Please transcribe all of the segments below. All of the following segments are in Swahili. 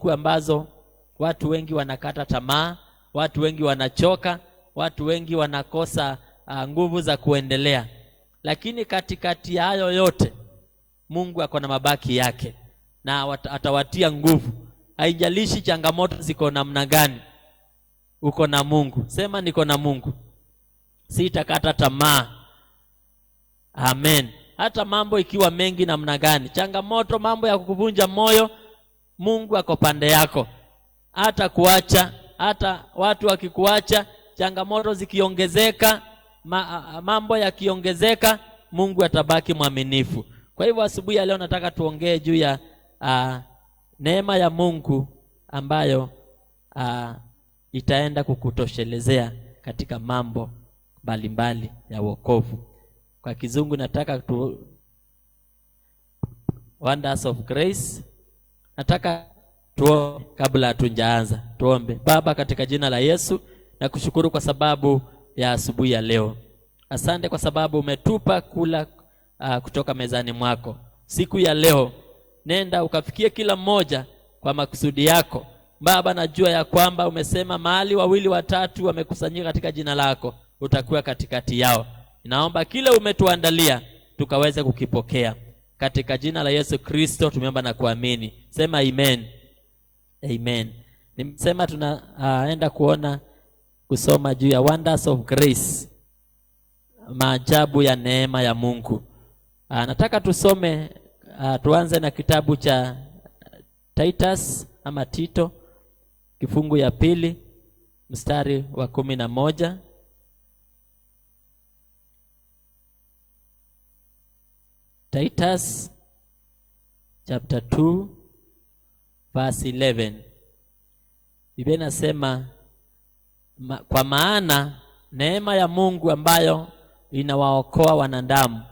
siku ambazo watu wengi wanakata tamaa, watu wengi wanachoka, watu wengi wanakosa nguvu za kuendelea. Lakini katikati ya hayo yote Mungu ako na mabaki yake na atawatia nguvu. Haijalishi changamoto ziko namna gani, uko na Mungu. Sema niko na Mungu, sitakata tamaa. Amen. Hata mambo ikiwa mengi namna gani, changamoto, mambo ya kukuvunja moyo, Mungu ako pande yako. Hata kuacha, hata watu wakikuacha, changamoto zikiongezeka, mambo yakiongezeka, Mungu atabaki mwaminifu. Kwa hivyo asubuhi ya leo nataka tuongee juu ya neema ya Mungu ambayo itaenda kukutoshelezea katika mambo mbalimbali ya wokovu. Kwa kizungu nataka wonders of grace. Nataka tuombe kabla hatujaanza. Tuombe. Baba, katika jina la Yesu, nakushukuru kwa sababu ya asubuhi ya leo. Asante kwa sababu umetupa kula kutoka mezani mwako. Siku ya leo nenda ukafikie kila mmoja kwa makusudi yako. Baba, najua ya kwamba umesema mahali 2 au 3 wamekusanyika katika jina lako, utakuwa katikati yao. Naomba kile umetuandalia tukaweze kukipokea. Katika jina la Yesu Kristo tumeomba na kuamini. Sema amen. Amen. Nimesema tunaenda kusoma juu ya wonders of grace, maajabu ya neema ya Mungu. Nataka tusome, tuanze na kitabu cha Titus ama Tito, kifungu ya 2 mstari wa 11. Titus chapter 2 verse 11. Biblia inasema, kwa maana neema ya Mungu ambayo inawaokoa wanadamu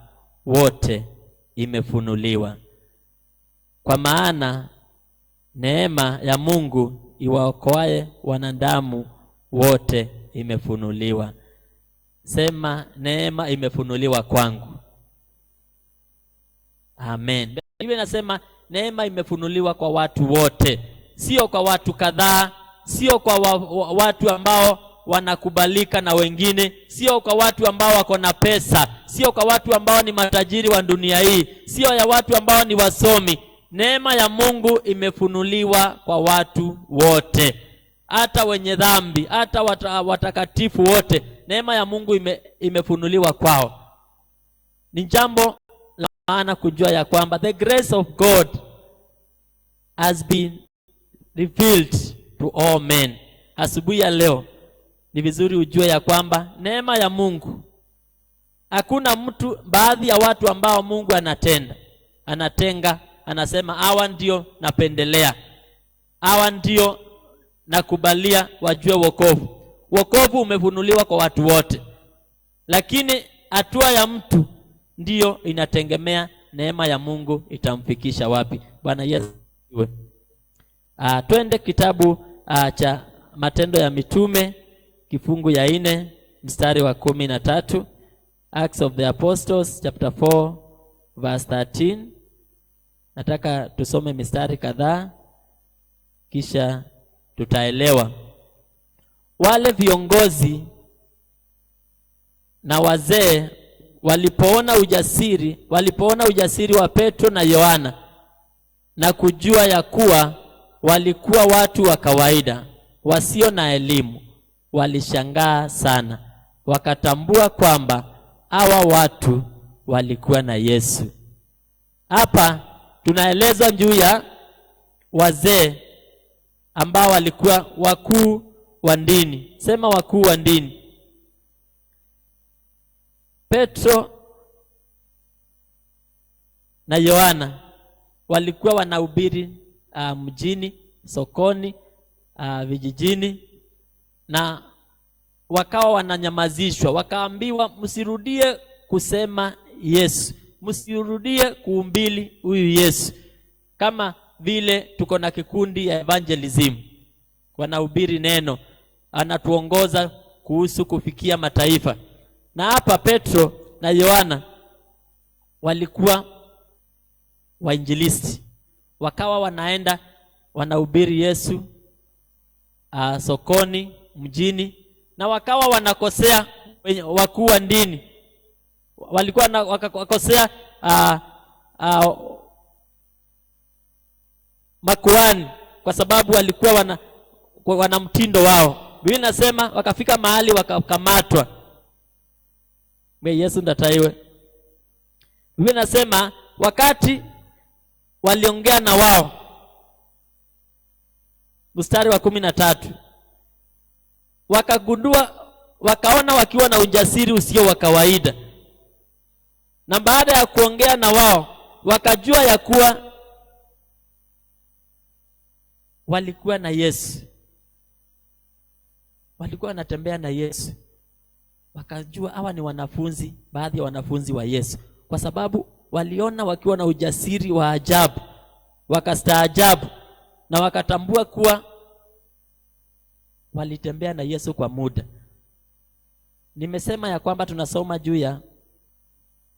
wote imefunuliwa. Kwa maana neema ya Mungu iwaokoaye wanadamu wote imefunuliwa. Sema neema imefunuliwa kwangu. Amen. Biblia inasema neema imefunuliwa kwa watu wote, sio kwa watu kadhaa, sio kwa watu ambao wanakubalika na wengine, sio kwa watu ambao wako na pesa, sio kwa watu ambao ni matajiri wa dunia hii, sio ya watu ambao ni wasomi. Neema ya Mungu imefunuliwa kwa watu wote, hata wenye dhambi, hata watakatifu wote. Neema ya Mungu imefunuliwa kwao. Ni jambo la maana kujua ya kwamba the grace of God has been revealed to all men. Asubuhi ya leo ni vizuri ujue ya kwamba neema ya Mungu, hakuna mtu, baadhi ya watu ambao Mungu anatenga, anasema hawa ndio napendelea, hawa ndio nakubalia wajue wokovu. Wokovu umefunuliwa kwa watu wote, lakini hatua ya mtu ndio inategemea neema ya Mungu itamfikisha wapi. Bwana Yesu. Twende kitabu cha Matendo ya Mitume, kifungu ya 4 mstari wa 13. Acts of the Apostles chapter 4 verse 13. Nataka tusome mistari kadhaa kisha tutaelewa. Wale viongozi na wazee walipoona ujasiri wa Petro na Yohana na kujua ya kuwa walikuwa watu wa kawaida wasio na elimu, walishangaa sana, wakatambua kwamba hawa watu walikuwa na Yesu. Hapa tunaelezwa juu ya wazee ambao walikuwa wakuu wa dini. Sema wakuu wa dini. Petro na Yohana walikuwa wanahubiri mjini, sokoni, vijijini, na wakawa wananyamazishwa, wakaambiwa msirudie kusema Yesu, msirudie kuhubiri huyu Yesu. Kama vile tuko na kikundi ya evangelism, wanahubiri neno, anatuongoza kuhusu kufikia mataifa. Na hapa Petro na Yohana walikuwa wainjilisti, wakawa wanaenda wanahubiri Yesu sokoni, mjini, na wakawa wanakosea wakuu wa dini. Walikuwa wakakosea makuhani kwa sababu walikuwa wana mtindo wao. Biblia inasema wakafika mahali wakakamatwa. Yesu ndataiwe. Biblia inasema wakati waliongea na wao, mstari wa 13, wakaona wakiwa na ujasiri usio wa kawaida. Na baada ya kuongea na wao, wakajua ya kuwa walikuwa na Yesu. Walikuwa wanatembea na Yesu. Wakajua hawa ni wanafunzi, baadhi ya wanafunzi wa Yesu, kwa sababu waliona wakiwa na ujasiri wa ajabu, wakastaajabu na wakatambua kuwa walitembea na Yesu kwa muda. Nimesema ya kwamba tunasoma juu ya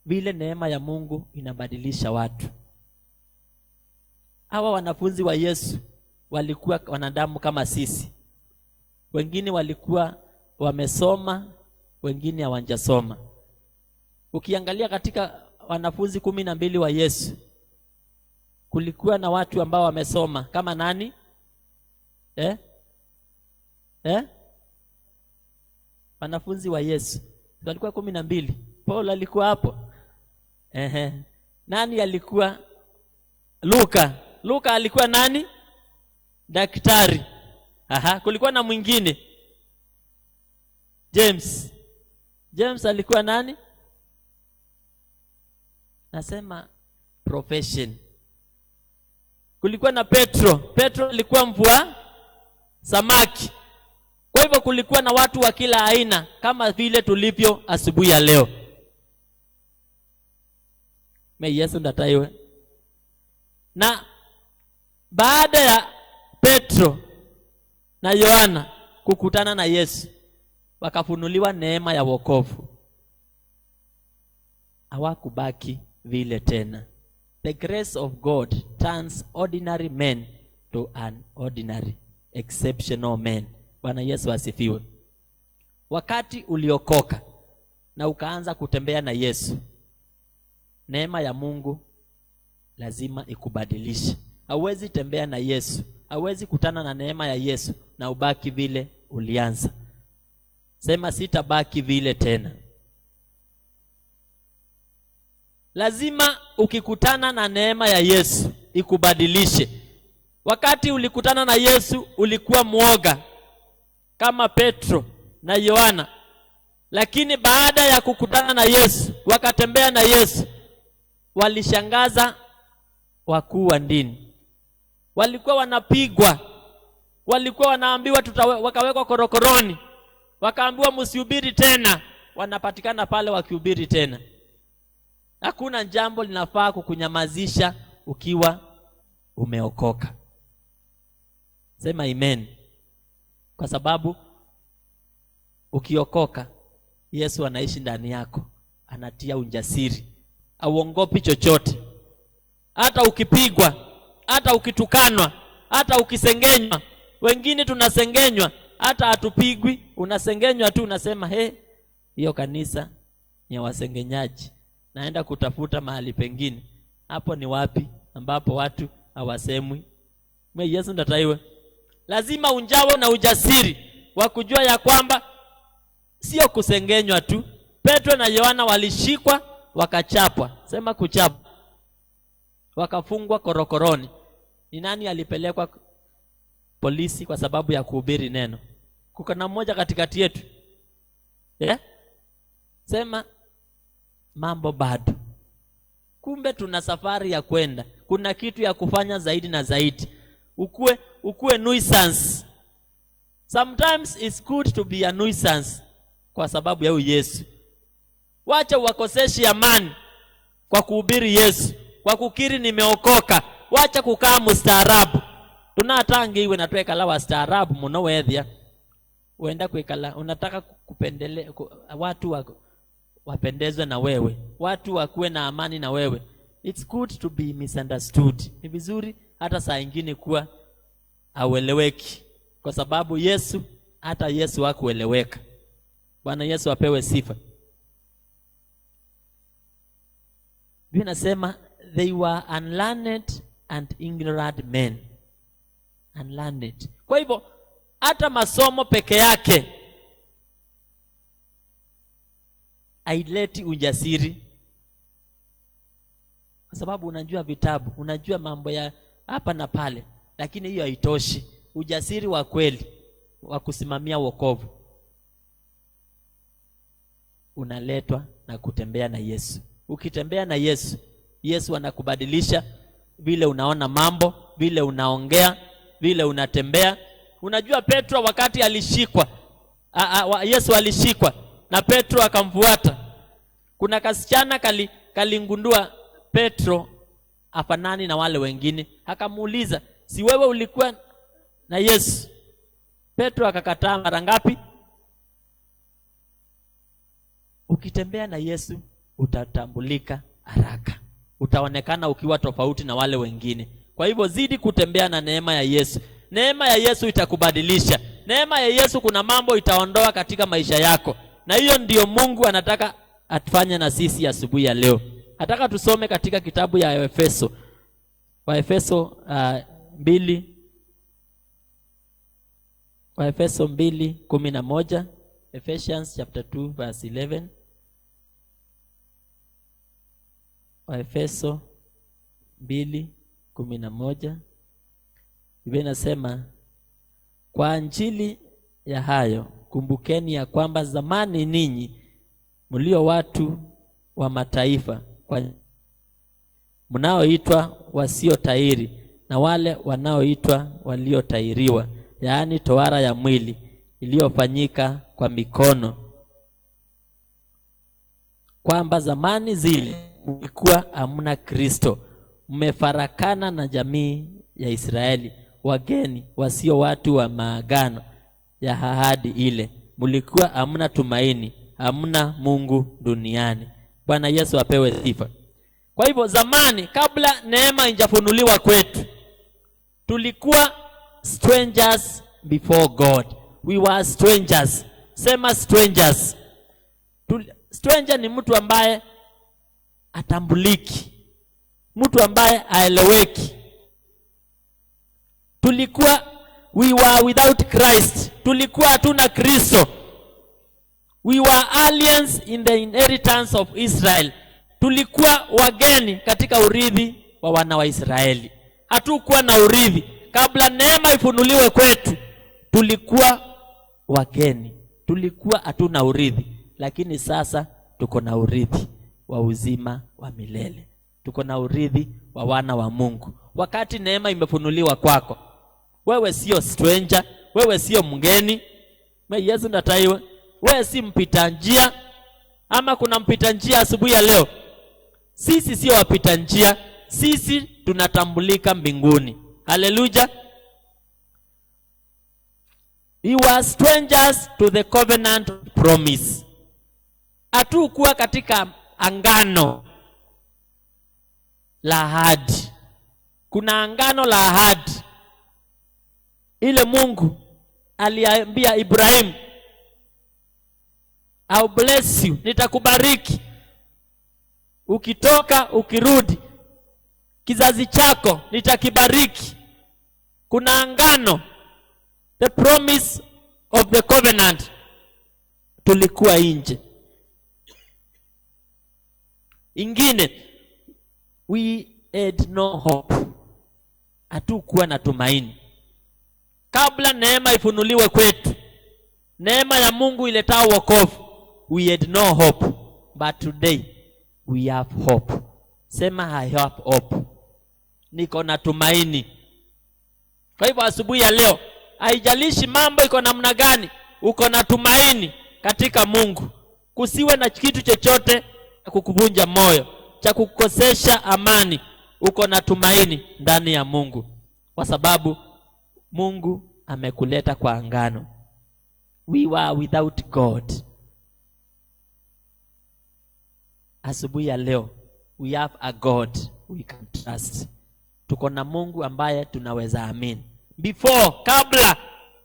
vile neema ya Mungu inabadilisha watu. Hawa wanafunzi wa Yesu walikuwa wanadamu kama sisi. Wengine walikuwa wamesoma, wengine hawajasoma. Ukiangalia katika wanafunzi 12 wa Yesu, kulikuwa na watu ambao wamesoma kama nani? Wanafunzi wa Yesu walikuwa 12. Paulo alikuwa hapo. Nani alikuwa? Luka alikuwa nani? Daktari. Kulikuwa na mwingine James alikuwa nani? Nasema profession. Kulikuwa na Petro alikuwa mvua samaki. Kwa hivyo kulikuwa na watu wa kila aina kama vile tulivyo asubuhi ya leo. Yesu ndataiwe. Na baada ya Petro na Yohana kukutana na Yesu, wakafunuliwa neema ya wokovu. Hawakubaki vile tena. The grace of God turns ordinary men to an ordinary, exceptional men. Bwana Yesu asifiwe. Wakati uliokoka na ukaanza kutembea na Yesu, neema ya Mungu lazima ikubadilishe. Hauwezi tembea na Yesu, hauwezi kutana na neema ya Yesu na ubaki vile ulianza. Sema sitabaki vile tena. Lazima ukikutana na neema ya Yesu ikubadilishe. Wakati ulikutana na Yesu ulikuwa mwoga kama Petro na Yohana, lakini baada ya kukutana na Yesu, wakatembea na Yesu, walishangaza wakuu wa dini. Walikuwa wanapigwa, walikuwa wanaambiwa wakawekwa korokoroni, wakaambiwa msihubiri tena, wanapatikana pale wakihubiri tena. Hakuna jambo linafaa kukunyamazisha ukiwa umeokoka. Sema amen. Kwa sababu ukiokoka, Yesu anaishi ndani yako, anatia ujasiri, hauogopi chochote. Hata ukipigwa, hata ukitukanwa, hata ukisengenywa. Wengine tunasengenywa, hata hatupigwi, unasengenywa tu, unasema hiyo kanisa ni wasengenyaji, naenda kutafuta mahali pengine. Hapo ni wapi ambapo watu hawasemwi? Yesu ndataiwe. Lazima unjawe na ujasiri wa kujua ya kwamba sio kusengenywa tu. Petro na Yohana walishikwa, wakachapwa. Sema kuchapwa. Wakafungwa korokoroni. Ni nani alipelekwa polisi kwa sababu ya kuhubiri neno? Kuna mmoja katikati yetu? Sema mambo bado. Kumbe tuna safari ya kwenda. Kuna kitu ya kufanya zaidi na zaidi. Ukue nuisance. Sometimes it's good to be a nuisance kwa sababu ya Yesu. Wacha uwakoseshi amani kwa kuhubiri Yesu, kwa kukiri nimeokoka. Wacha kukaa mustaarabu. Tunatangi iwe natweka la wastaarabu munowethia. Uenda kuikala, unataka kupendele watu wapendezwe na wewe, watu wakuwe na amani na wewe. It's good to be misunderstood. Ni vizuri hata saa nyingine kuwa haueleweki, kwa sababu hata Yesu hakueleweka. Bwana Yesu apewe sifa. Biblia inasema they were unlearned and ignorant men. Unlearned. Kwa hivyo hata masomo peke yake haileti ujasiri, kwa sababu unajua vitabu, unajua mambo ya hapa na pale, lakini hiyo haitoshi. Ujasiri wa kweli wa kusimamia wokovu unaletwa na kutembea na Yesu. Ukitembea na Yesu, Yesu anakubadilisha vile unaona mambo, vile unaongea, vile unatembea. Unajua Petro wakati alishikwa, Yesu alishikwa na Petro akamfuata. Kuna kasichana kalingundua Petro afanani na wale wengine. Akamuuliza, si wewe ulikuwa na Yesu? Petro akakataa mara ngapi? Ukitembea na Yesu utatambulika haraka. Utaonekana ukiwa tofauti na wale wengine. Kwa hivyo zidi kutembea na neema ya Yesu. Neema ya Yesu itakubadilisha. Neema ya Yesu kuna mambo itaondoa katika maisha yako. Na hiyo ndiyo Mungu anataka atufanye na sisi asubuhi ya leo. Nataka tusome katika kitabu ya Efeso. Waefeso 2:11. Ephesians chapter 2 verse 11. Waefeso 2:11. Biblia inasema, kwa ajili ya hayo kumbukeni ya kwamba zamani ninyi mlio watu wa mataifa, kwa mnaoitwa wasio tahiri na wale wanaoitwa waliotahiriwa, yaani tohara ya mwili iliyofanyika kwa mikono, kwamba zamani zile mlikuwa hamna Kristo, mmefarakana na jamii ya Israeli, wageni wasio watu wa maagano ya ahadi ile, mlikuwa hamna tumaini, hamna Mungu duniani. Bwana Yesu apewe sifa. Kwa hivyo zamani, kabla neema injafunuliwa kwetu, tulikuwa strangers before God. We were strangers. Sema strangers. Stranger ni mtu ambaye atambuliki, mtu ambaye haeleweki. We were without Christ. Tulikuwa hatuna Kristo. We were aliens in the inheritance of Israel. Tulikuwa wageni katika urithi wa wana wa Israeli. Hatukuwa na urithi. Kabla neema ifunuliwe kwetu, tulikuwa wageni. Tulikuwa hatuna urithi. Lakini sasa tuko na urithi wa uzima wa milele. Tuko na urithi wa wana wa Mungu. Wakati neema imefunuliwa kwako, wewe sio stranger, wewe sio mgeni. Yesu nataiwe, wewe si mpita njia. Ama kuna mpita njia asubuhi ya leo? Sisi sio wapita njia, sisi tunatambulika mbinguni. Hallelujah. You are strangers to the covenant promise. Hatukuwa katika angano la ahadi. Kuna angano la ahadi ile Mungu aliambia Ibrahim, I'll bless you, nitakubariki ukitoka ukirudi, kizazi chako nitakibariki. Kuna angano, the promise of the covenant. Tulikuwa nje. Ingine, we had no hope. Hatukuwa na tumaini. Kabla neema ifunuliwe kwetu, neema ya Mungu iletao wokovu, we had no hope. But today we have hope. Sema I have hope. Niko na tumaini. Kwa hivyo asubuhi ya leo, haijalishi mambo iko namna gani, uko na tumaini katika Mungu. Kusiwe na kitu chochote kukuvunja moyo, cha kukosesha amani. Uko na tumaini ndani ya Mungu, kwa sababu Mungu amekuleta kwa angano. We were without God. Asubuhi ya leo, we have a God we can trust. Tuko na Mungu ambaye tunaweza amini. before, kabla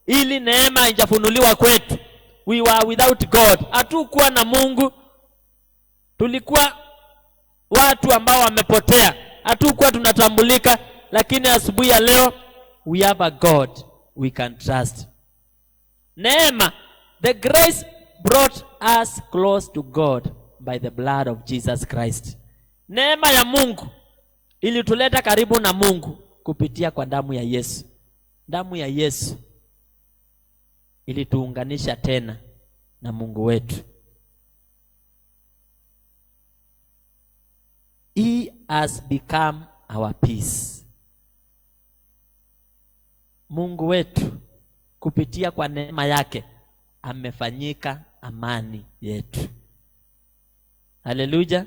ili neema haijafunuliwa kwetu, we were without God. Hatukuwa na Mungu. Tulikuwa watu ambao wamepotea. Hatukuwa tunatambulika, lakini asubuhi ya leo we have a God we can trust. Neema, the grace brought us close to God by the blood of Jesus Christ. Neema ya Mungu ilituleta karibu na Mungu kupitia kwa damu ya Yesu. Damu ya Yesu ilituunganisha tena na Mungu wetu. He has become our peace. Mungu wetu kupitia kwa neema yake amefanyika amani yetu. Haleluya.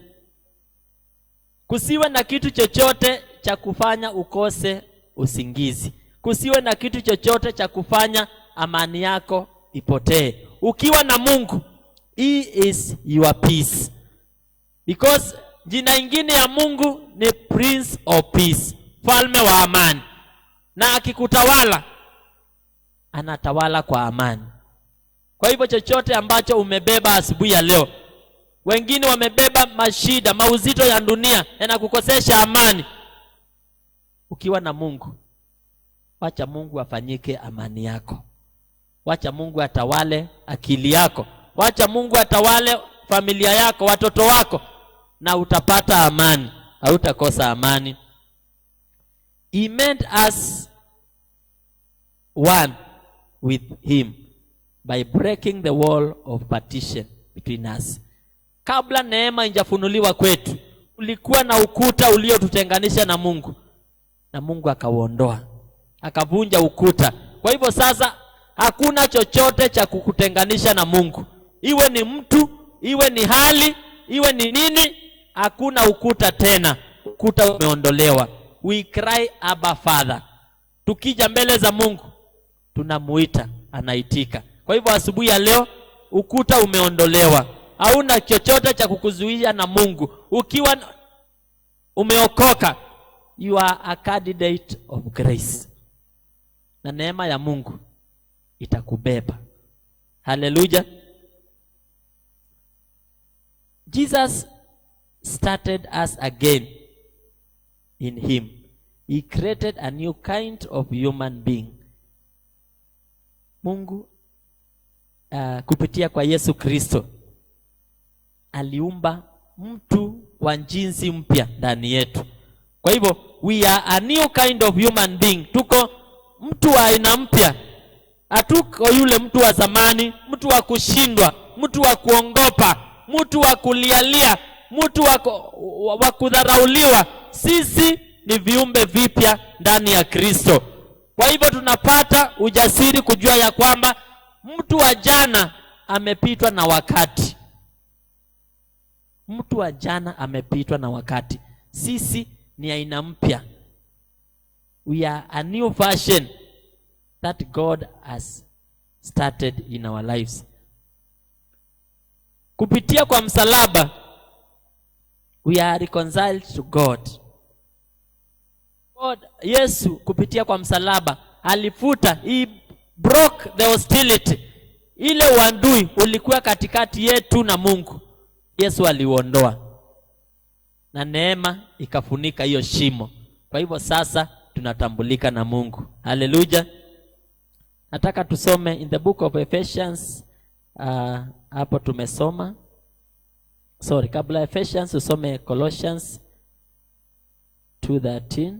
Kusiwe na kitu chochote cha kufanya ukose usingizi. Kusiwe na kitu chochote cha kufanya amani yako ipotee. Ukiwa na Mungu, He is your peace. Because jina ingine ya Mungu ni Prince of Peace, mfalme wa amani. Na akikutawala, anatawala kwa amani. Kwa hivyo chochote ambacho umebeba asubuhi ya leo, wengine wamebeba mashida, mauzito ya dunia yanakukosesha amani. Ukiwa na Mungu, wacha Mungu afanyike amani yako. Wacha Mungu atawale akili yako. Wacha Mungu atawale familia yako, watoto wako, na utapata amani. Hautakosa amani. He made us one with Him by breaking the wall of partition between us. Kabla neema injafunuliwa kwetu, ulikuwa na ukuta uliotutenganisha na Mungu. Na Mungu akauondoa. Akavunja ukuta. Kwa hivyo sasa hakuna chochote cha kukutenganisha na Mungu. Iwe ni mtu, iwe ni hali, iwe ni nini, hakuna ukuta tena. Ukuta umeondolewa. We cry Abba Father. Tukija mbele za Mungu, tunamuita, anaitika. Kwa hivyo asubuhi ya leo, ukuta umeondolewa. Hauna chochote cha kukuzuia na Mungu. Ukiwa umeokoka, you are a candidate of grace. Na neema ya Mungu itakubeba. Hallelujah. Jesus started us again in Him. He created a new kind of human being. Mungu kupitia kwa Yesu Kristo aliumba mtu wa jinsi mpya ndani yetu. Kwa hivyo we are a new kind of human being. Tuko mtu wa aina mpya. Hatuko yule mtu wa zamani, mtu wa kushindwa, mtu wa kuongopa, mtu wa kulialia, mtu wa kudharauliwa. Sisi ni viumbe vipya ndani ya Kristo. Kwa hivyo tunapata ujasiri kujua ya kwamba mtu wa jana amepitwa na wakati. Mtu wa jana amepitwa na wakati. Sisi ni aina mpya. We are a new version that God has started in our lives. Kupitia kwa msalaba, we are reconciled to God. Yesu kupitia kwa msalaba alifuta, He broke the hostility. Ile uadui ulikuwa katikati yetu na Mungu, Yesu aliuondoa. Na neema ikafunika hiyo shimo. Kwa hivyo sasa tunatambulika na Mungu. Hallelujah. Nataka tusome in the book of Ephesians. Hapo tumesoma. Kabla Ephesians usome Colossians 2:13.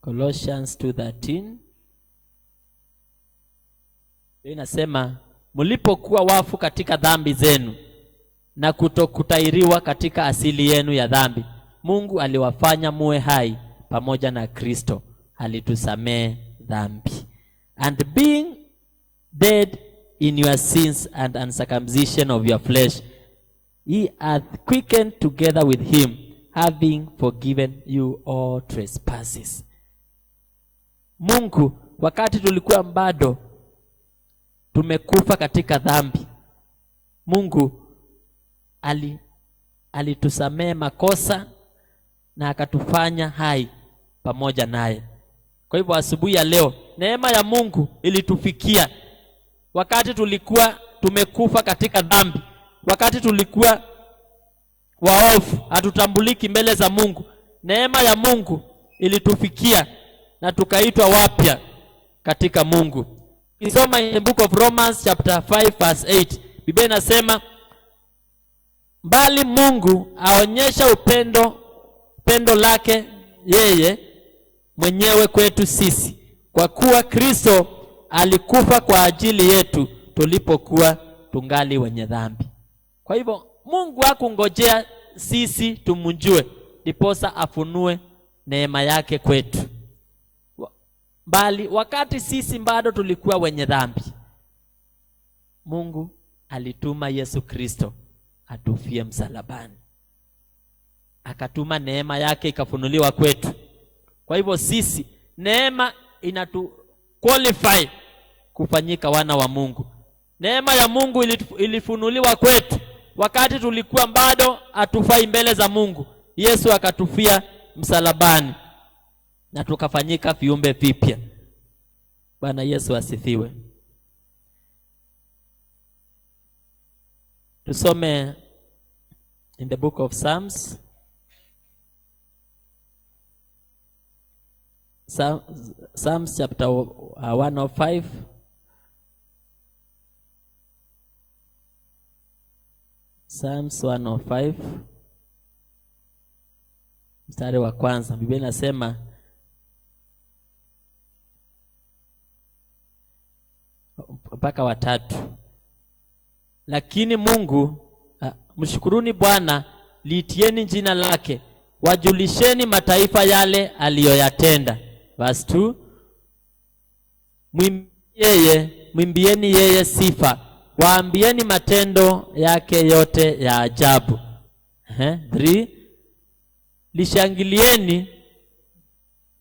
Colossians 2:13. Inasema, mlipokuwa wafu katika dhambi zenu na kutokutairiwa katika asili yenu ya dhambi, Mungu aliwafanya muwe hai pamoja na Kristo. Alitusamehe dhambi. And being dead in your sins and uncircumcision of your flesh, He hath quickened together with Him, having forgiven you all trespasses. Mungu, wakati tulikuwa bado tumekufa katika dhambi, Mungu alitusamehe makosa na akatufanya hai pamoja naye. Kwa hivyo asubuhi ya leo neema ya Mungu ilitufikia wakati tulikuwa tumekufa katika dhambi, wakati tulikuwa waovu, hatutambuliki mbele za Mungu. Neema ya Mungu ilitufikia na tukaitwa wapya katika Mungu. Kisoma in the book of Romans chapter 5 verse 8, Biblia inasema, bali Mungu aonyesha upendo lake yeye mwenyewe kwetu sisi, kwa kuwa Kristo alikufa kwa ajili yetu tulipokuwa tungali wenye dhambi. Kwa hivyo Mungu hakungojea sisi tumjue ndiposa afunue neema yake kwetu, bali wakati sisi bado tulikuwa wenye dhambi, Mungu alituma Yesu Kristo atufie msalabani, akatuma neema yake ikafunuliwa kwetu. Kwa hivyo sisi neema inatu qualify kufanyika wana wa Mungu. Neema ya Mungu ilifunuliwa kwetu wakati tulikuwa bado hatufai mbele za Mungu. Yesu akatufia msalabani na tukafanyika viumbe vipya. Bwana Yesu asifiwe. Tusome in the book of Psalms. Psalms chapter 105. Psalms 105 mstari wa kwanza. Biblia inasema, mpaka wa 3. Lakini Mungu, mshukuruni Bwana, liitieni jina lake, wajulisheni mataifa yale aliyoyatenda. Verse 2, mwimbieni yeye sifa, waambieni matendo yake yote ya ajabu. 3, lishangilieni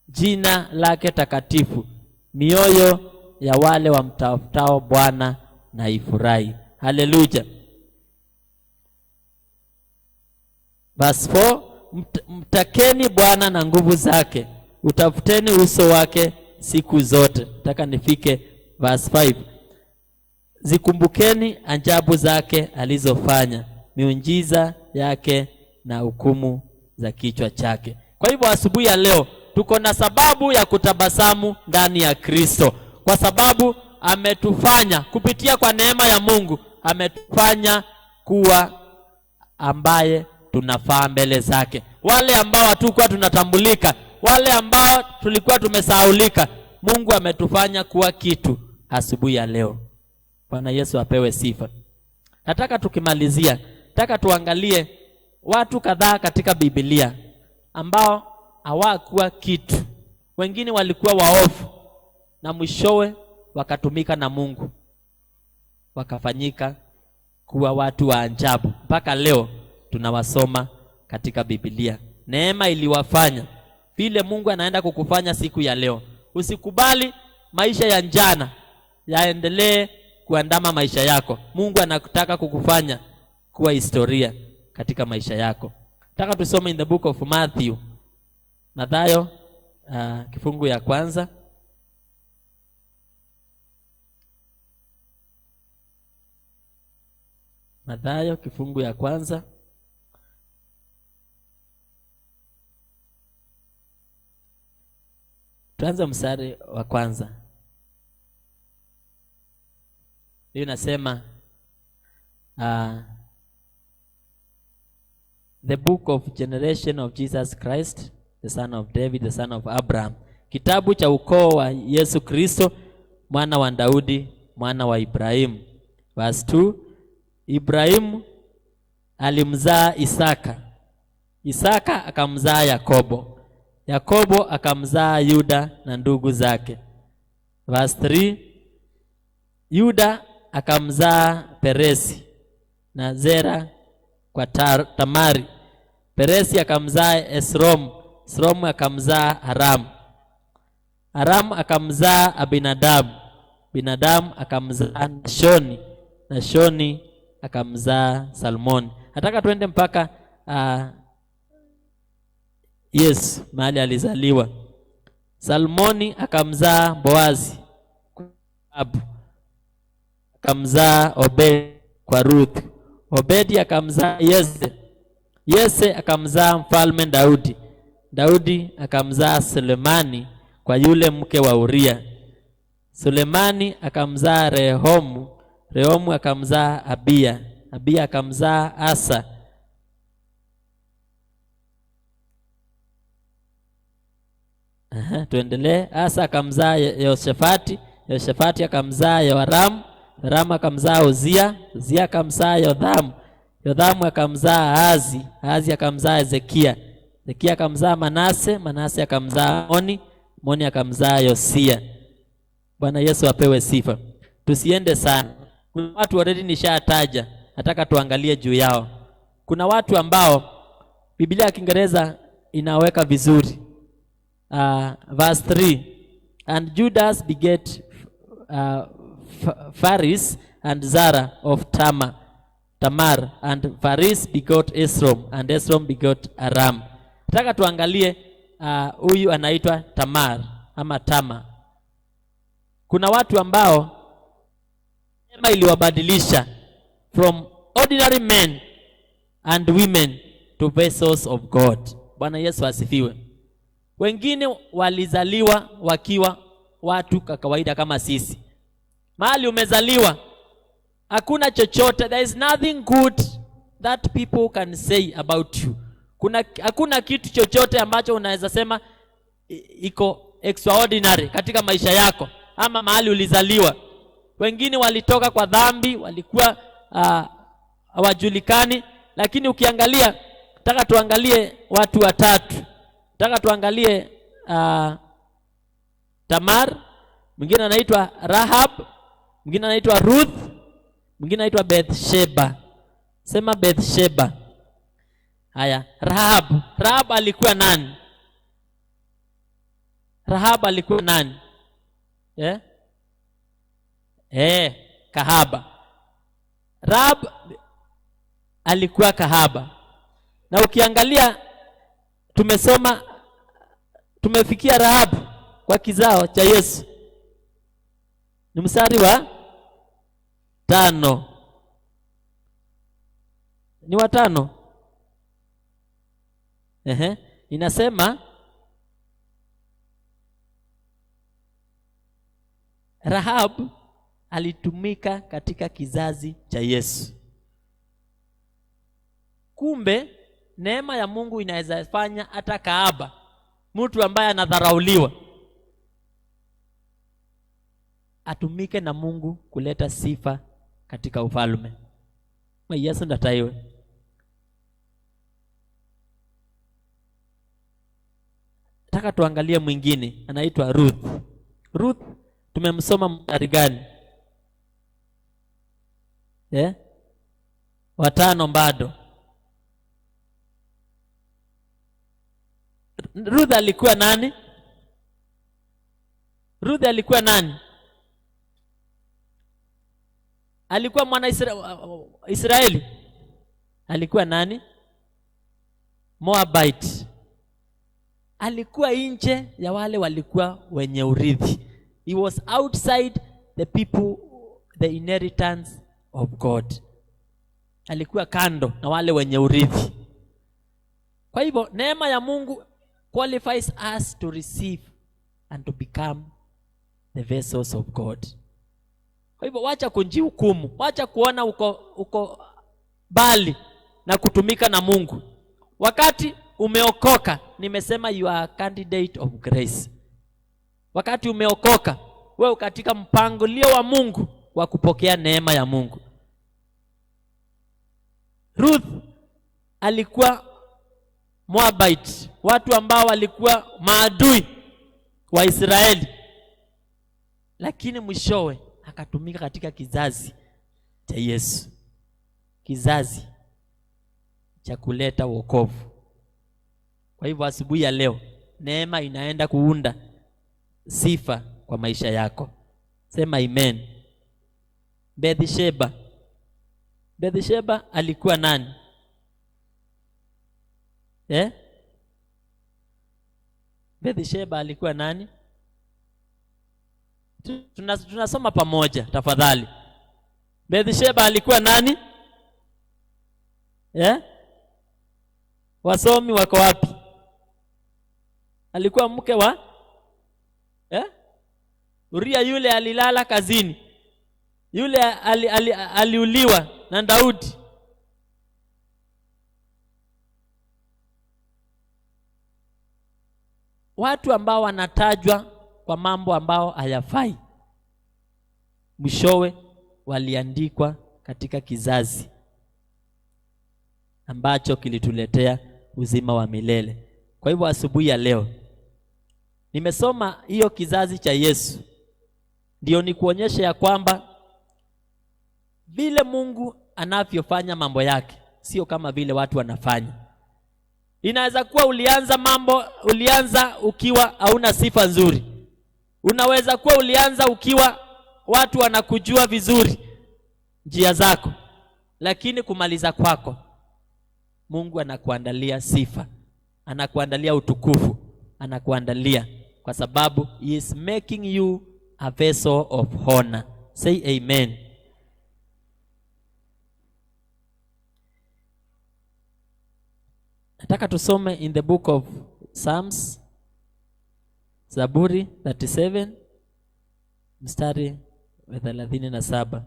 jina lake takatifu, mioyo ya wale wamtafutao Bwana na ifurahi. Haleluya. Verse 4, mtakeni Bwana na nguvu zake, utafuteni uso wake siku zote. Nataka nifike verse 5. Zikumbukeni ajabu zake alizofanya, miujiza yake na hukumu za kichwa chake. Kwa hivyo asubuhi ya leo tuko na sababu ya kutabasamu ndani ya Kristo, kwa sababu ametufanya kupitia kwa neema ya Mungu, ametufanya kuwa ambaye tunafaa mbele zake. Wale ambao hatukuwa tunatambulika, wale ambao tulikuwa tumesahaulika, Mungu ametufanya kuwa kitu asubuhi ya leo. Bwana Yesu apewe sifa. Nataka tukimalizia, nataka tuangalie watu kadhaa katika Biblia ambao hawakuwa kitu. Wengine walikuwa waovu na mwishowe wakatumika na Mungu, wakafanyika kuwa watu wa ajabu. Mpaka leo tunawasoma katika Biblia. Neema iliwafanya vile Mungu anaenda kukufanya siku ya leo. Usikubali maisha ya njana yaendelee kuandama maisha yako. Mungu anataka kukufanya kuwa historia katika maisha yako. Nataka tusome in the book of Matthew. Mathayo kifungu ya kwanza. Mathayo kifungu ya kwanza. Tuanze mstari wa kwanza. Hiyo nasema the book of generation of Jesus Christ, the son of David, the son of Abraham. Kitabu cha ukoo wa Yesu Kristo, mwana wa Daudi, mwana wa Ibrahimu. Verse 2, Ibrahimu alimzaa Isaka, Isaka akamzaa Yakobo, Yakobo akamzaa Yuda na ndugu zake. Verse 3, Yuda akamzaa Peresi na Zera kwa Tamari. Peresi akamzaa Esrom, Esrom akamzaa Aram, Aram akamzaa Abinadab, Abinadab akamzaa Nashoni, Nashoni akamzaa Salmoni. Nataka tuende mpaka Yesu mahali alizaliwa. Salmoni akamzaa Boazi akamzaa Obed kwa Ruth. Obedi akamzaa Yese. Yese akamzaa mfalme Daudi. Daudi akamzaa Sulemani kwa yule mke wa Uria. Sulemani akamzaa Rehomu. Rehomu akamzaa Abia. Abia akamzaa Asa. Tuendelee. Asa akamzaa Yehoshafati. Yehoshafati akamzaa Yoramu. Yoramu akamzaa Uzia. Uzia akamzaa Yothamu. Yothamu akamzaa Ahazi. Ahazi akamzaa Hezekia. Hezekia akamzaa Manase. Manase akamzaa Amoni. Amoni akamzaa Yosia. Bwana Yesu apewe sifa. Tusiende sana. Kuna watu already nishataja, nataka tuangalie juu yao. Kuna watu ambao Biblia ya Kiingereza inaweka vizuri. Verse 3, and Judas beget Pharis and Zara of Tamar, and Pharis begot Esrom, and Esrom begot Aram. Nataka tuangalie huyu anaitwa Tamar ama Tama. Kuna watu ambao neema iliwabadilisha from ordinary men and women to vessels of God. Bwana Yesu asifiwe. Wengine walizaliwa wakiwa watu kawaida kama sisi. Mahali umezaliwa hakuna chochote, there is nothing good that people can say about you. Hakuna kitu chochote ambacho unaweza sema iko extraordinary katika maisha yako ama mahali ulizaliwa. Wengine walitoka kwa dhambi, walikuwa hawajulikani, lakini ukiangalia, nataka tuangalie watu watatu. Nataka tuangalie Tamar, mwingine anaitwa Rahab, mwingine anaitwa Ruth, mwingine anaitwa Bethsheba. Sema Bethsheba. Haya, Rahab alikuwa nani? Rahab alikuwa nani? Kahaba. Rahab alikuwa kahaba. Na ukiangalia tumefikia Rahab kwa kizao cha Yesu. Ni mstari wa 5. Ni wa 5. Inasema Rahab alitumika katika kizazi cha Yesu. Kumbe neema ya Mungu inaweza fanya hata kahaba, mtu ambaye anadharauliwa, atumike na Mungu kuleta sifa katika ufalme. Yesu ndataiwe. Nataka tuangalie mwingine anaitwa Ruth. Ruth tumemsoma mstari gani? Wa 5 bado. Ruth alikuwa nani? Ruth alikuwa nani? Alikuwa mwana Israeli. Alikuwa nani? Moabite. Alikuwa nje ya wale walikuwa wenye urithi. He was outside the people, the inheritance of God. Alikuwa kando na wale wenye urithi. Kwa hivyo neema ya Mungu qualifies us to receive and to become the vessels of God. Kwa hivyo wacha kujihukumu, wacha kuona uko bali na kutumika na Mungu. Wakati umeokoka, nimesema you are a candidate of grace. Wakati umeokoka, wewe katika mpangilio wa Mungu wa kupokea neema ya Mungu. Ruth alikuwa Moabite, watu ambao walikuwa maadui wa Israeli, lakini mwishowe akatumika katika kizazi cha Yesu, kizazi cha kuleta wokovu. Kwa hivyo asubuhi ya leo neema inaenda kuunda sifa kwa maisha yako. Sema amen. Bethsheba alikuwa nani? Bathsheba alikuwa nani? Tunasoma pamoja tafadhali. Bathsheba alikuwa nani? Wasomi wako wapi? Alikuwa mke wa Uria, yule alilala kazini, yule aliuliwa na Daudi. Watu ambao wanatajwa kwa mambo ambao hayafai, mwishowe waliandikwa katika kizazi ambacho kilituletea uzima wa milele. Kwa hivyo asubuhi ya leo nimesoma hiyo kizazi cha Yesu, ndio nikuonyesha ya kwamba vile Mungu anavyofanya mambo yake sio kama vile watu wanafanya. Inaweza kuwa ulianza ukiwa hauna sifa nzuri. Unaweza kuwa ulianza ukiwa watu wanakujua vizuri njia zako, lakini kumaliza kwako Mungu anakuandalia sifa, anakuandalia utukufu, anakuandalia kwa sababu he is making you a vessel of honor. Say amen. Nataka tusome in the book of Psalms, Zaburi 37 mstari wa 37.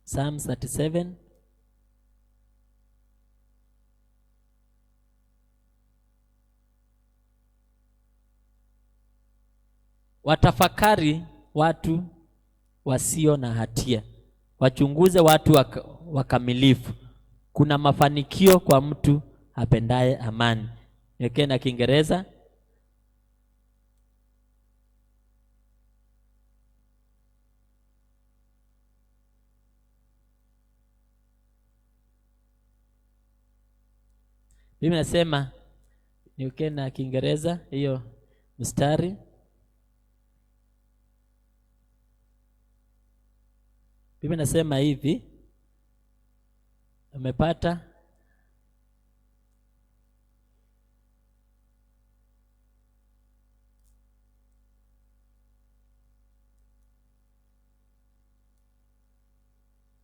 Psalms 37 watafakari watu wasio na hatia, wachunguze watu wakamilifu. Kuna mafanikio kwa mtu apendaye amani. Niweke na Kiingereza. Mimi nasema niweke na Kiingereza hiyo mstari. Mimi nasema hivi, umepata?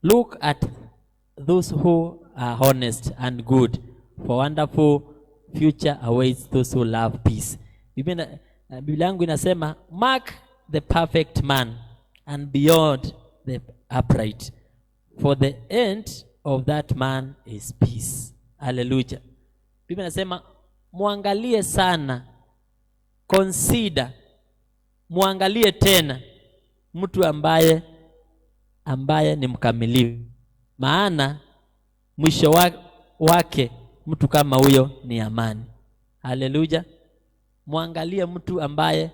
Look at those who are honest and good, for wonderful future awaits those who love peace. Biblia yangu inasema mark the perfect man and beyond the upright, for the end of that man is peace. Hallelujah. Biblia inasema muangalie sana, consider, muangalie tena mtu ambaye ni mkamilifu, maana mwisho wake mtu kama huyo ni amani. Hallelujah. Muangalie mtu ambaye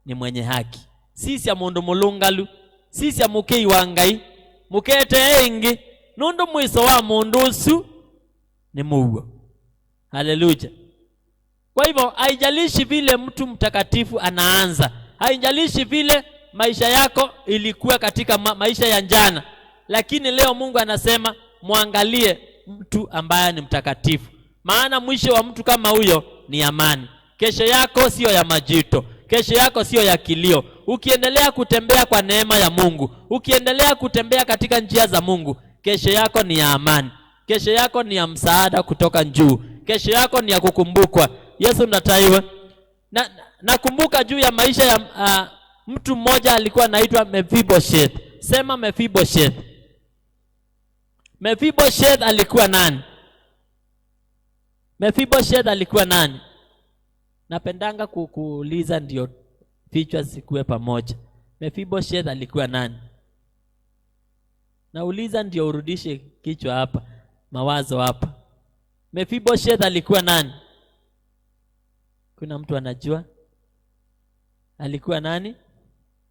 ni mwenye haki. Sisi ya mundu mulungalu, sisi ya mukei wangai, mukete ingi, nundu mwiso wa mundu usu ni Mungu. Hallelujah. Kwa hivyo haijalishi vile mtu mtakatifu anaanza, haijalishi vile maisha yako ilikuwa katika maisha ya jana, lakini leo Mungu anasema muangalie mtu ambaye ni mtakatifu, maana mwisho wa mtu kama huyo ni amani. Kesho yako sio ya majito, kesho yako sio ya kilio. Ukiendelea kutembea kwa neema ya Mungu, ukiendelea kutembea katika njia za Mungu, kesho yako ni ya amani, kesho yako ni ya msaada kutoka juu, kesho yako ni ya kukumbukwa. Yesu ndataiwe. Nakumbuka juu ya maisha ya mtu mmoja alikuwa anaitwa Mephibosheth. Sema Mephibosheth. Mephibosheth alikuwa nani? Mephibosheth alikuwa nani? Napendanga kuuliza ndio vichwa zikuwe pamoja. Mephibosheth alikuwa nani? Nauliza ndio urudishe kichwa hapa, mawazo hapa. Mephibosheth alikuwa nani? Kuna mtu anajua? Alikuwa nani?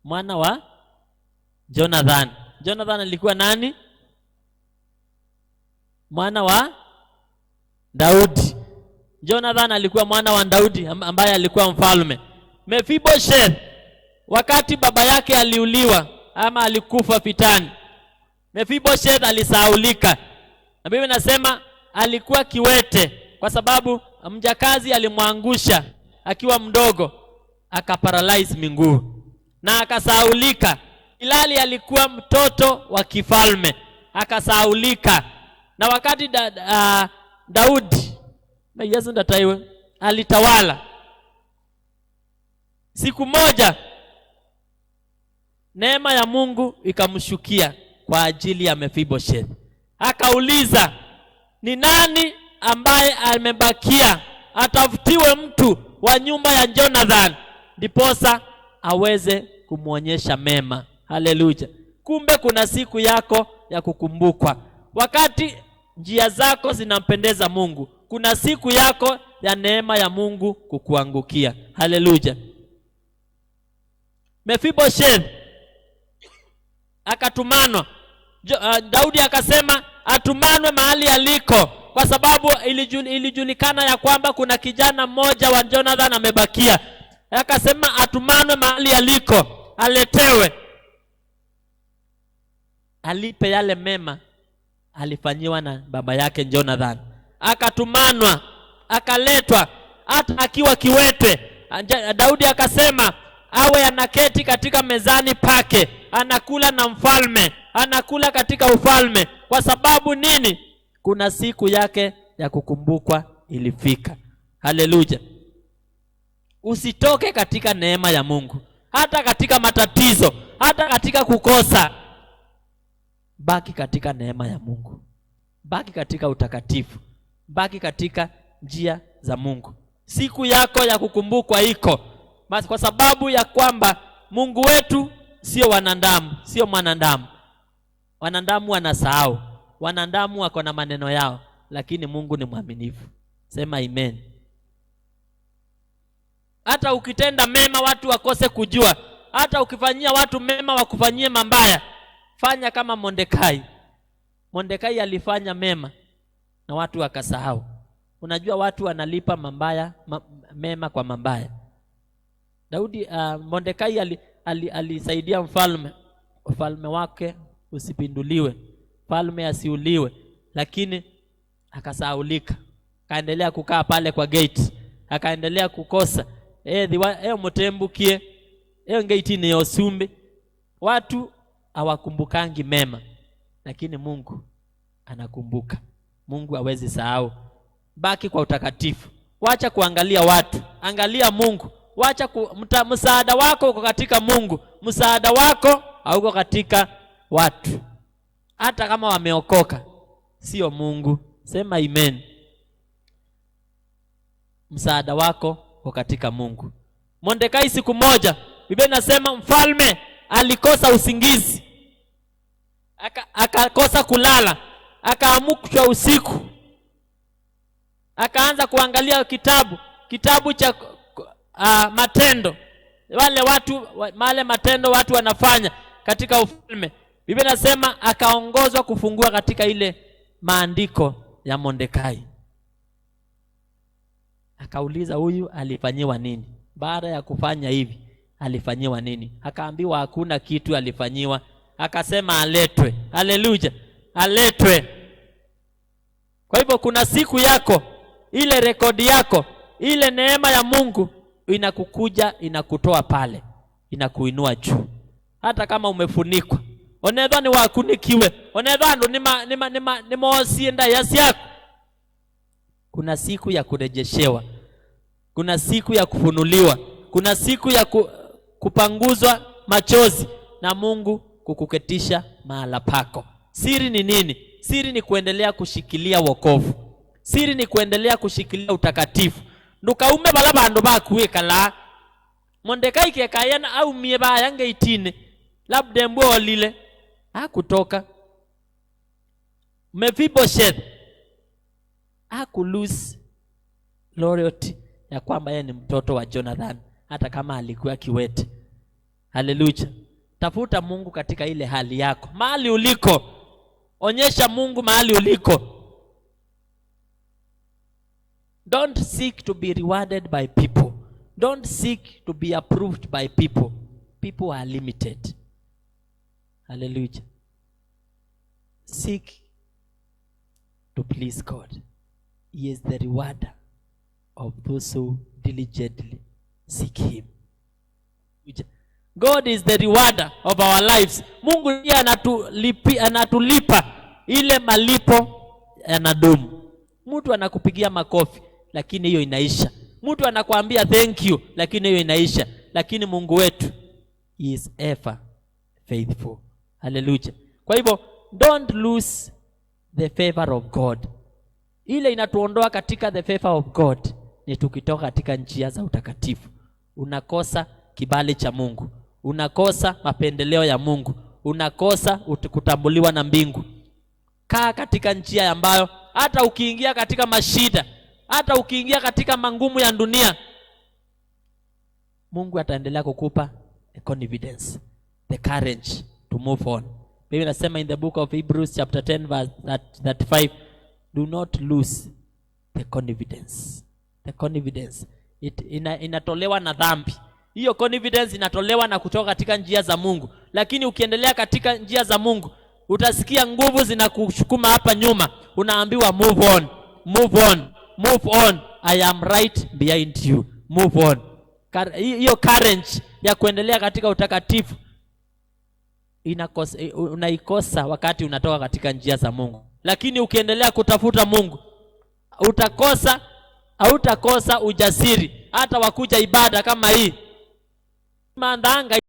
Mwana wa Jonathan. Jonathan alikuwa nani? Mwana wa Daudi. Jonathan alikuwa mwana wa Daudi ambaye alikuwa mfalme. Mephibosheth wakati baba yake aliuliwa ama alikufa vitani, Mephibosheth alisahaulika. Biblia inasema alikuwa kiwete kwa sababu mjakazi alimwangusha akiwa mdogo, akaparalyze miguu na akasaulika. Ilali alikuwa mtoto wa kifalme, akasaulika. Na wakati Daudi na Yesu ndataiwe alitawala, siku moja neema ya Mungu ikamshukia kwa ajili ya Mephibosheth. Akauliza, ni nani ambaye amebakia atafutiwe mtu wa nyumba ya Jonathan ndiposa aweze kumuonyesha mema. Haleluya. Kumbe kuna siku yako ya kukumbukwa. Wakati njia zako zinampendeza Mungu, kuna siku yako ya neema ya Mungu kukuangukia. Haleluya. Mephibosheth akatumanwa. Daudi akasema atumanwe mahali aliko kwa sababu ilijulikana ya kwamba kuna kijana mmoja wa Jonathan amebakia. Akasema atumanwe mahali aliko, aletewe, alipe yale mema alifanyiwa na baba yake Jonathan. Akatumanwa, akaletwa hata akiwa kiwete. Daudi akasema awe anaketi katika mezani pake, anakula na mfalme, anakula katika ufalme. Kwa sababu nini? Kuna siku yake ya kukumbukwa ilifika. Haleluya. Usitoke katika neema ya Mungu, hata katika matatizo, hata katika kukosa. Baki katika neema ya Mungu, baki katika utakatifu, baki katika njia za Mungu. Siku yako ya kukumbukwa iko, kwa sababu ya kwamba Mungu wetu sio wanadamu, sio mwanadamu. Wanadamu wanasahau, wanadamu wako na maneno yao, lakini Mungu ni mwaminifu. Sema amen. Hata ukitenda mema watu wakose kujua, hata ukifanyia watu mema wakufanyie mabaya, fanya kama Mordekai. Mordekai alifanya mema na watu wakasahau. Unajua watu wanalipa mabaya mema kwa mabaya. Mordekai alisaidia mfalme, ufalme wake usipinduliwe, mfalme asiuliwe, lakini akasahaulika. Akaendelea kukaa pale kwa gate, akaendelea kukosa. Mutembukie gate ni osumbe. Watu hawakumbukangi mema, lakini Mungu anakumbuka. Mungu hawezi sahau. Baki kwa utakatifu. Wacha kuangalia watu, angalia Mungu. Wacha msaada wako uko katika Mungu, msaada wako hauko katika watu. Hata kama wameokoka, sio Mungu. Sema amen. Msaada wako uko katika Mungu. Mordekai siku moja, Biblia inasema mfalme alikosa usingizi, akakosa kulala, akaamka usiku, akaanza kuangalia kitabu cha matendo, wale matendo watu wanafanya katika ufalme. Biblia inasema akaongozwa kufungua katika ile maandiko ya Mordekai. Akauliza huyu alifanyiwa nini? Baada ya kufanya hivi alifanyiwa nini? Akaambiwa hakuna kitu alifanyiwa. Akasema aletwe. Haleluya. Aletwe. Kwa hivyo kuna siku yako, ile rekodi yako, ile neema ya Mungu inakukuja, inakutoa pale, inakuinua juu. Hata kama umefunikwa, onedha ni wakunikiwe, onedha ndo ni moosienda yasi yako. Kuna siku ya kurejeshewa, kuna siku ya kufunuliwa, kuna siku ya kupanguzwa machozi na Mungu kukuketisha mahala pako. Siri ni nini? Siri ni kuendelea kushikilia wokovu. Siri ni kuendelea kushikilia utakatifu. Ndukaume bala bandu bakuwekala. Mordekai kekayana au mieba yange itine. Labda mbwe olile hakutoka. Mephibosheth hakulose loyalty ya kwamba yeye ni mtoto wa Jonathan hata kama alikuwa kiwete. Haleluya. Tafuta Mungu katika ile hali yako. Mahali uliko, onyesha Mungu mahali uliko. Don't seek to be rewarded by people. Don't seek to be approved by people. People are limited. Hallelujah. Seek to please God. He is the rewarder of those who diligently seek him. God is the rewarder of our lives. Mungu ndiye anatulipa ile malipo yanadumu. Mtu anakupigia makofi lakini hiyo inaisha. Mtu anakuambia thank you lakini hiyo inaisha. Lakini Mungu wetu, he is ever faithful. Hallelujah. Kwa hivyo don't lose the favor of God. Ile inatuondoa katika the favor of God ni tukitoka katika njia za utakatifu. Unakosa kibali cha Mungu, unakosa mapendeleo ya Mungu, unakosa kutambuliwa na mbingu. Kaa katika njia ambayo hata ukiingia katika mashida, hata ukiingia katika mangumu ya dunia, Mungu ataendelea kukupa a confidence, the courage to move on. Biblia inasema in the book of Hebrews chapter 10 verse 35, do not lose the confidence. The confidence inatolewa na dhambi. Hiyo confidence inatolewa na kutoka katika njia za Mungu. Lakini ukiendelea katika njia za Mungu, utasikia nguvu zinakusukuma hapa nyuma. Unaambiwa move on, move on, move on. I am right behind you. Move on. Hiyo courage ya kuendelea katika utakatifu unaikosa wakati unatoka katika njia za Mungu. Lakini ukiendelea kutafuta Mungu, hautakosa ujasiri hata wakuja ibada kama hii. Maandanga